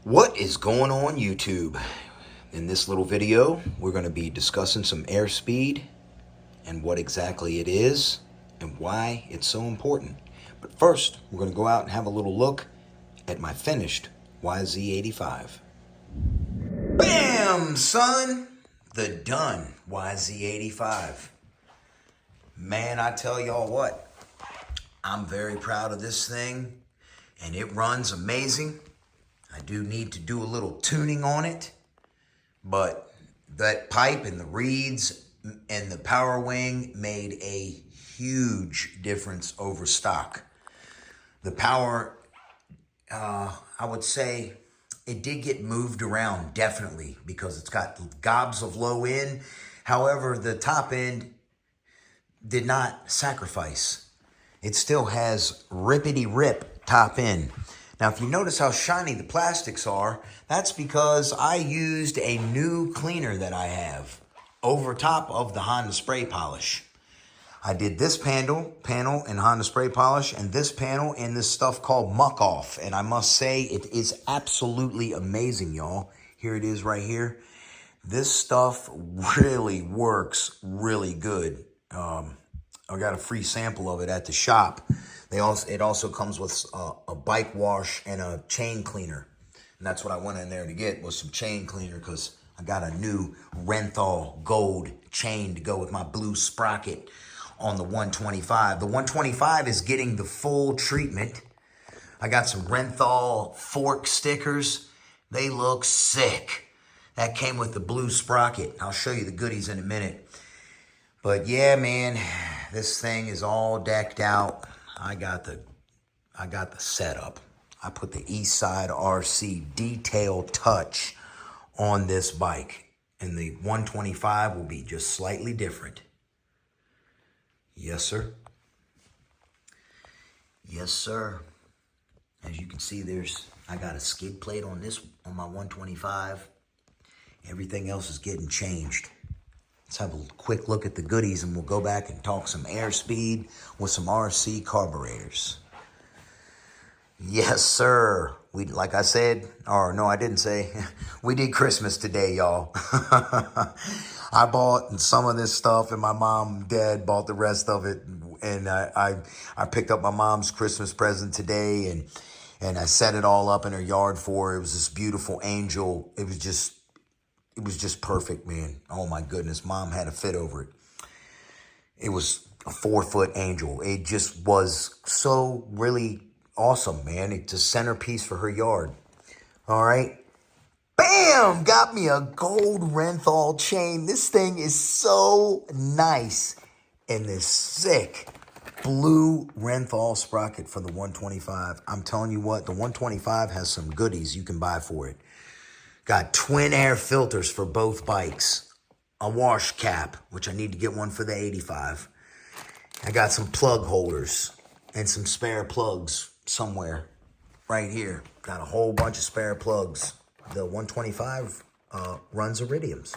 What is going on YouTube? In this little video, we're going to be discussing some airspeed and what exactly it is and why it's so important. But first, we're going to go out and have a little look at my finished YZ85. Bam, son! The done YZ85. Man, I tell y'all what, I'm very proud of this thing and it runs amazing. I do need to do a little tuning on it, but that pipe and the reeds and the power wing made a huge difference over stock. The power, I would say it did get moved around definitely because it's got gobs of low end. However, the top end did not sacrifice. It still has rippity rip top end. Now, if you notice how shiny the plastics are, that's because I used a new cleaner that I have over top of the Honda spray polish. I did this panel in Honda spray polish and this panel in this stuff called Muck Off. And I must say it is absolutely amazing, y'all. Here it is right here. This stuff really works really good. I got a free sample of it at the shop. It also comes with a bike wash and a chain cleaner. And that's what I went in there to get, was some chain cleaner, because I got a new Renthal gold chain to go with my blue sprocket on the 125. The 125 is getting the full treatment. I got some Renthal fork stickers. They look sick. That came with the blue sprocket. I'll show you the goodies in a minute. But yeah, man, this thing is all decked out. I got the setup. I put the Eastside RC detail touch on this bike. And the 125 will be just slightly different. Yes, sir. Yes, sir. As you can see, I got a skid plate on my 125. Everything else is getting changed. Let's have a quick look at the goodies and we'll go back and talk some airspeed with some RC carburetors. Yes, sir. Like I said, or no, I didn't say, we did Christmas today, y'all. I bought some of this stuff and my mom and dad bought the rest of it. And I picked up my mom's Christmas present today and I set it all up in her yard for her. It was this beautiful angel. It was just perfect, man. Oh my goodness, mom had a fit over it. It was a 4-foot angel. It just was so really awesome, man. It's a centerpiece for her yard. All right. Bam! Got me a gold Renthal chain. This thing is so nice. And this sick blue Renthal sprocket for the 125. I'm telling you what, the 125 has some goodies you can buy for it. Got twin air filters for both bikes. A wash cap, which I need to get one for the 85. I got some plug holders and some spare plugs somewhere right here. Got a whole bunch of spare plugs. The 125 runs iridiums.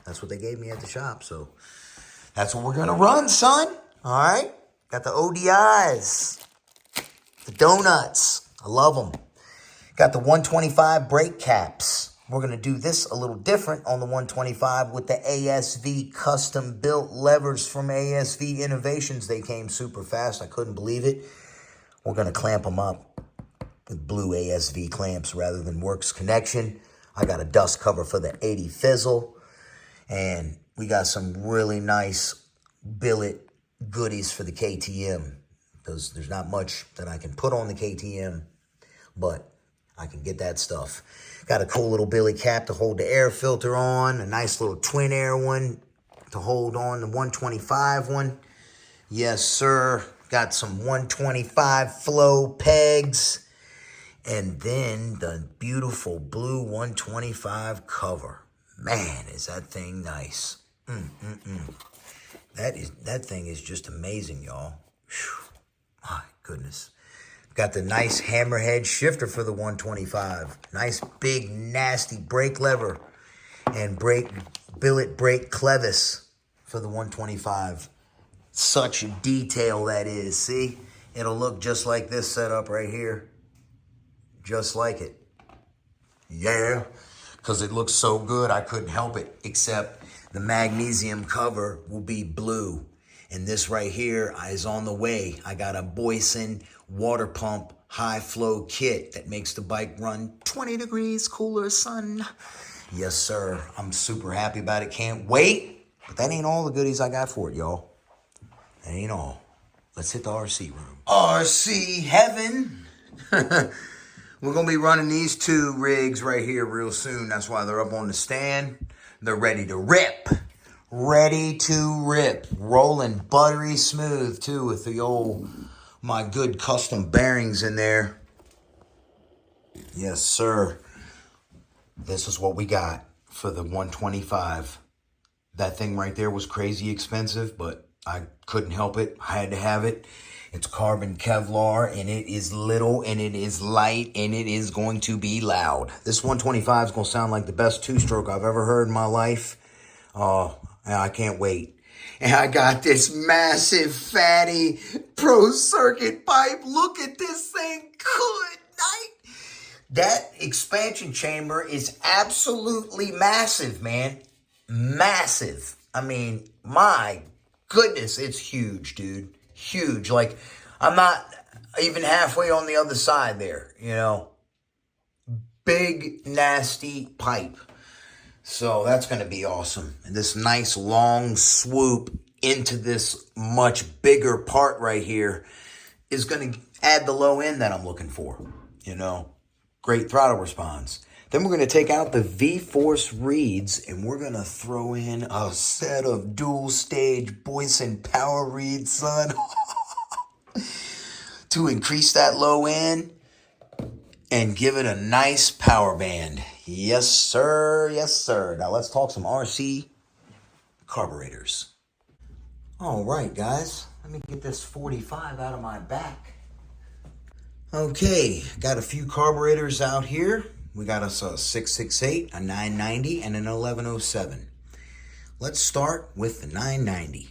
That's what they gave me at the shop. So that's what we're going to run, son. All right. Got the ODIs. The donuts. I love them. Got the 125 brake caps. We're going to do this a little different on the 125 with the ASV custom built levers from ASV Innovations. They came super fast. I couldn't believe it. We're going to clamp them up with blue ASV clamps rather than Works Connection. I got a dust cover for the 80 Fizzle. And we got some really nice billet goodies for the KTM. There's not much that I can put on the KTM, but I can get that stuff. Got a cool little billy cap to hold the air filter on. A nice little twin air one to hold on the 125 one. Yes, sir. Got some 125 flow pegs. And then the beautiful blue 125 cover. Man, is that thing nice. That thing is just amazing, y'all. Whew. My goodness. Got the nice hammerhead shifter for the 125. Nice big nasty brake lever and billet brake clevis for the 125. Such detail that is. See, it'll look just like this setup right here. Just like it. Yeah, because it looks so good, I couldn't help it. Except the magnesium cover will be blue. And this right here is on the way. I got a Boyson water pump high flow kit that makes the bike run 20 degrees cooler, son. Yes, sir. I'm super happy about it. Can't wait. But that ain't all the goodies I got for it, y'all. That ain't all. Let's hit the RC room. RC heaven. We're going to be running these two rigs right here real soon. That's why they're up on the stand. They're ready to rip. Ready to rip. Rolling buttery smooth, too, with the old, my good custom bearings in there. Yes, sir. This is what we got for the 125. That thing right there was crazy expensive, but I couldn't help it. I had to have it. It's carbon Kevlar, and it is little, and it is light, and it is going to be loud. This 125 is going to sound like the best two-stroke I've ever heard in my life. I can't wait. And I got this massive, fatty Pro Circuit pipe. Look at this thing. Good night. That expansion chamber is absolutely massive, man. Massive. I mean, my goodness, it's huge, dude. Huge. Like, I'm not even halfway on the other side there, you know. Big, nasty pipe. So that's going to be awesome. And this nice long swoop into this much bigger part right here is going to add the low end that I'm looking for, you know. Great throttle response. Then we're going to take out the V-Force reeds and we're going to throw in a set of dual stage Boyson power reeds, son. To increase that low end and give it a nice power band. Yes, sir. Yes, sir. Now let's talk some RC carburetors. All right, guys. Let me get this 45 out of my back. Okay, got a few carburetors out here. We got us a 668, a 990, and an 1107. Let's start with the 990.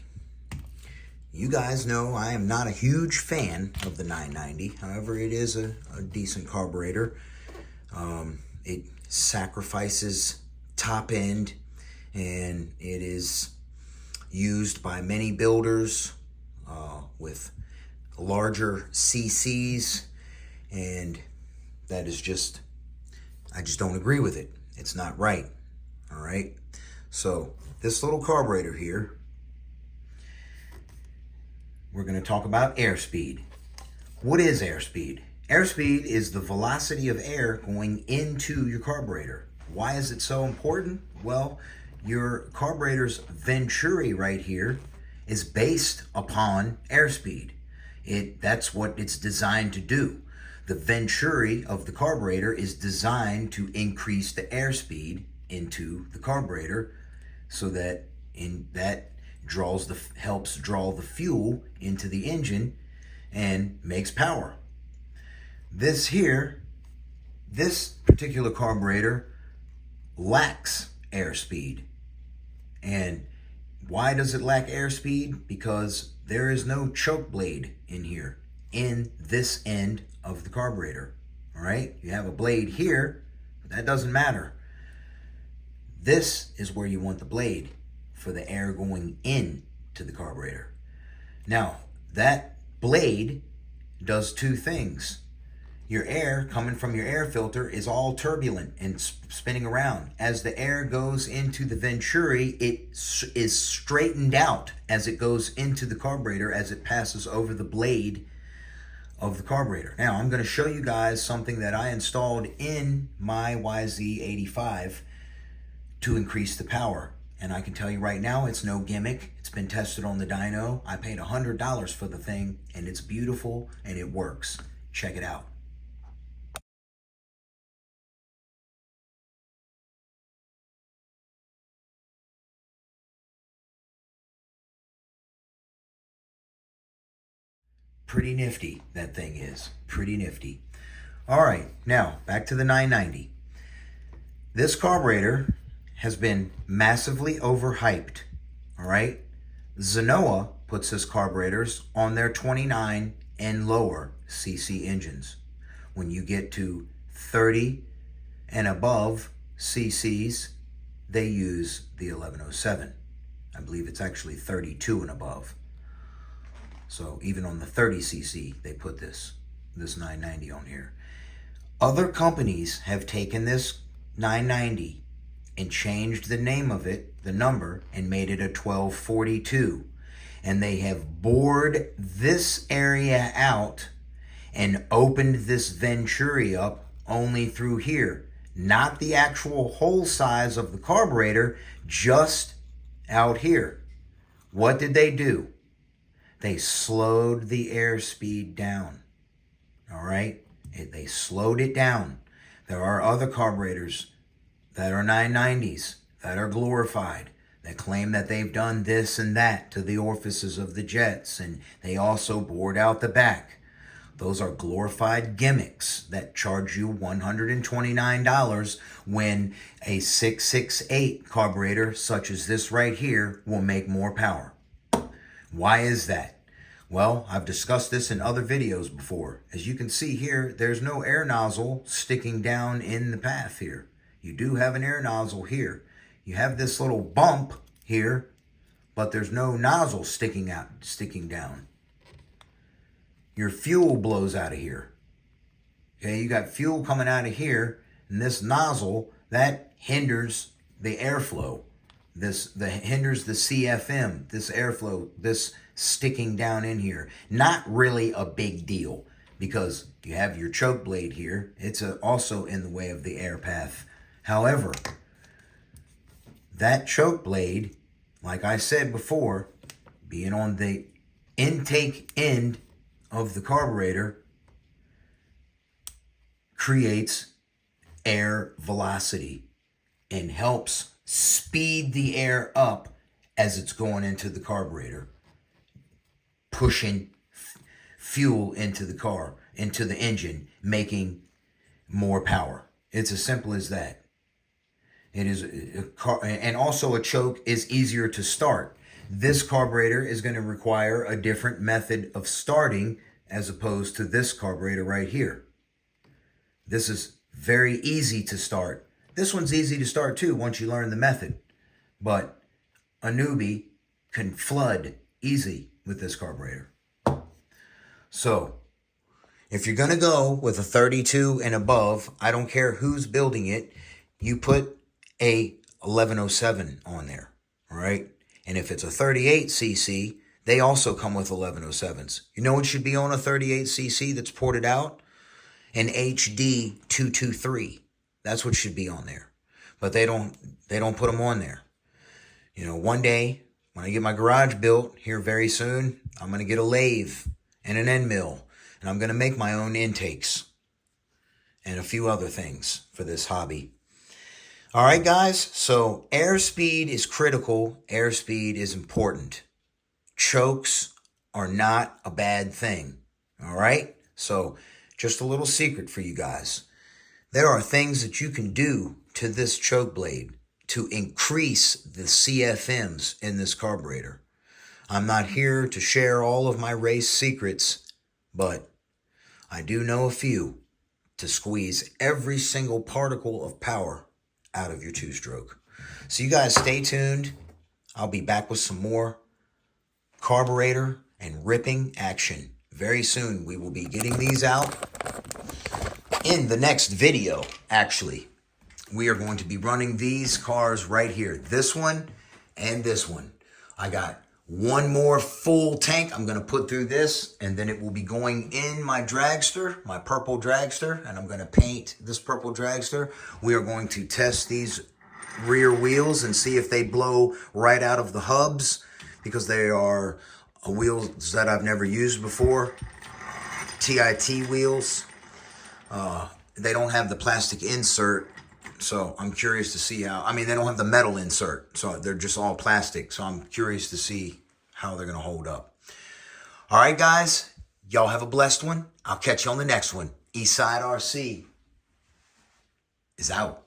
You guys know I am not a huge fan of the 990. However, it is a decent carburetor. It sacrifices top end, and it is used by many builders with larger CCs, and that is just, I just don't agree with it. It's not right. All right. So this little carburetor here, we're going to talk about airspeed. What is airspeed? Airspeed is the velocity of air going into your carburetor. Why is it so important? Well, your carburetor's venturi right here is based upon airspeed. That's what it's designed to do. The venturi of the carburetor is designed to increase the airspeed into the carburetor, so that helps draw the fuel into the engine and makes power. This particular carburetor lacks airspeed. And why does it lack airspeed? Because there is no choke blade in here, in this end of the carburetor. All right, you have a blade here, but that doesn't matter. This is where you want the blade for the air going in to the carburetor. Now, that blade does two things. Your air coming from your air filter is all turbulent and spinning around. As the air goes into the venturi, it is straightened out as it goes into the carburetor, as it passes over the blade of the carburetor. Now, I'm going to show you guys something that I installed in my YZ85 to increase the power. And I can tell you right now, it's no gimmick. It's been tested on the dyno. I paid $100 for the thing, and it's beautiful, and it works. Check it out. Pretty nifty, that thing is. Pretty nifty. All right, now, back to the 990. This carburetor has been massively overhyped, all right? Zenoa puts this carburetors on their 29 and lower CC engines. When you get to 30 and above cc's, they use the 1107. I believe it's actually 32 and above. So even on the 30cc, they put this 990 on here. Other companies have taken this 990 and changed the name of it, the number, and made it a 1242. And they have bored this area out and opened this venturi up only through here. Not the actual hole size of the carburetor, just out here. What did they do? They slowed the airspeed down. All right? They slowed it down. There are other carburetors that are 990s that are glorified, that claim that they've done this and that to the orifices of the jets, and they also bored out the back. Those are glorified gimmicks that charge you $129 when a 668 carburetor, such as this right here, will make more power. Why is that? Well, I've discussed this in other videos before. As you can see here, there's no air nozzle sticking down in the path here. You do have an air nozzle here. You have this little bump here, but there's no nozzle sticking down. Your fuel blows out of here. Okay, you got fuel coming out of here, and this nozzle, that hinders the airflow. This hinders the CFM, this airflow, this sticking down in here. Not really a big deal, because you have your choke blade here. It's also in the way of the air path. However, that choke blade, like I said before, being on the intake end of the carburetor, creates air velocity and helps speed the air up as it's going into the carburetor, pushing fuel into the car, into the engine, making more power. It's as simple as that. It is and also a choke is easier to start. This carburetor is going to require a different method of starting as opposed to this carburetor right here. This is very easy to start. This one's easy to start too once you learn the method. But a newbie can flood easy with this carburetor. So, if you're going to go with a 32 and above, I don't care who's building it, you put a 1107 on there, all right? And if it's a 38cc, they also come with 1107s. You know what should be on a 38cc that's ported out? An HD 223. That's what should be on there. But they don't put them on there. You know, one day, when I get my garage built here very soon, I'm going to get a lathe and an end mill. And I'm going to make my own intakes and a few other things for this hobby. All right, guys. So airspeed is critical. Airspeed is important. Chokes are not a bad thing. All right. So just a little secret for you guys. There are things that you can do to this choke blade to increase the CFMs in this carburetor. I'm not here to share all of my race secrets, but I do know a few to squeeze every single particle of power out of your two-stroke. So you guys stay tuned. I'll be back with some more carburetor and ripping action. Very soon we will be getting these out. In the next video, actually, we are going to be running these cars right here. This one and this one. I got one more full tank I'm going to put through this, and then it will be going in my dragster, my purple dragster, and I'm going to paint this purple dragster. We are going to test these rear wheels and see if they blow right out of the hubs, because they are wheels that I've never used before. TIT wheels. They don't have the plastic insert, so I'm curious to see how, I mean, they don't have the metal insert, so they're just all plastic, so I'm curious to see how they're going to hold up. All right, guys, y'all have a blessed one. I'll catch you on the next one. Eastside RC is out.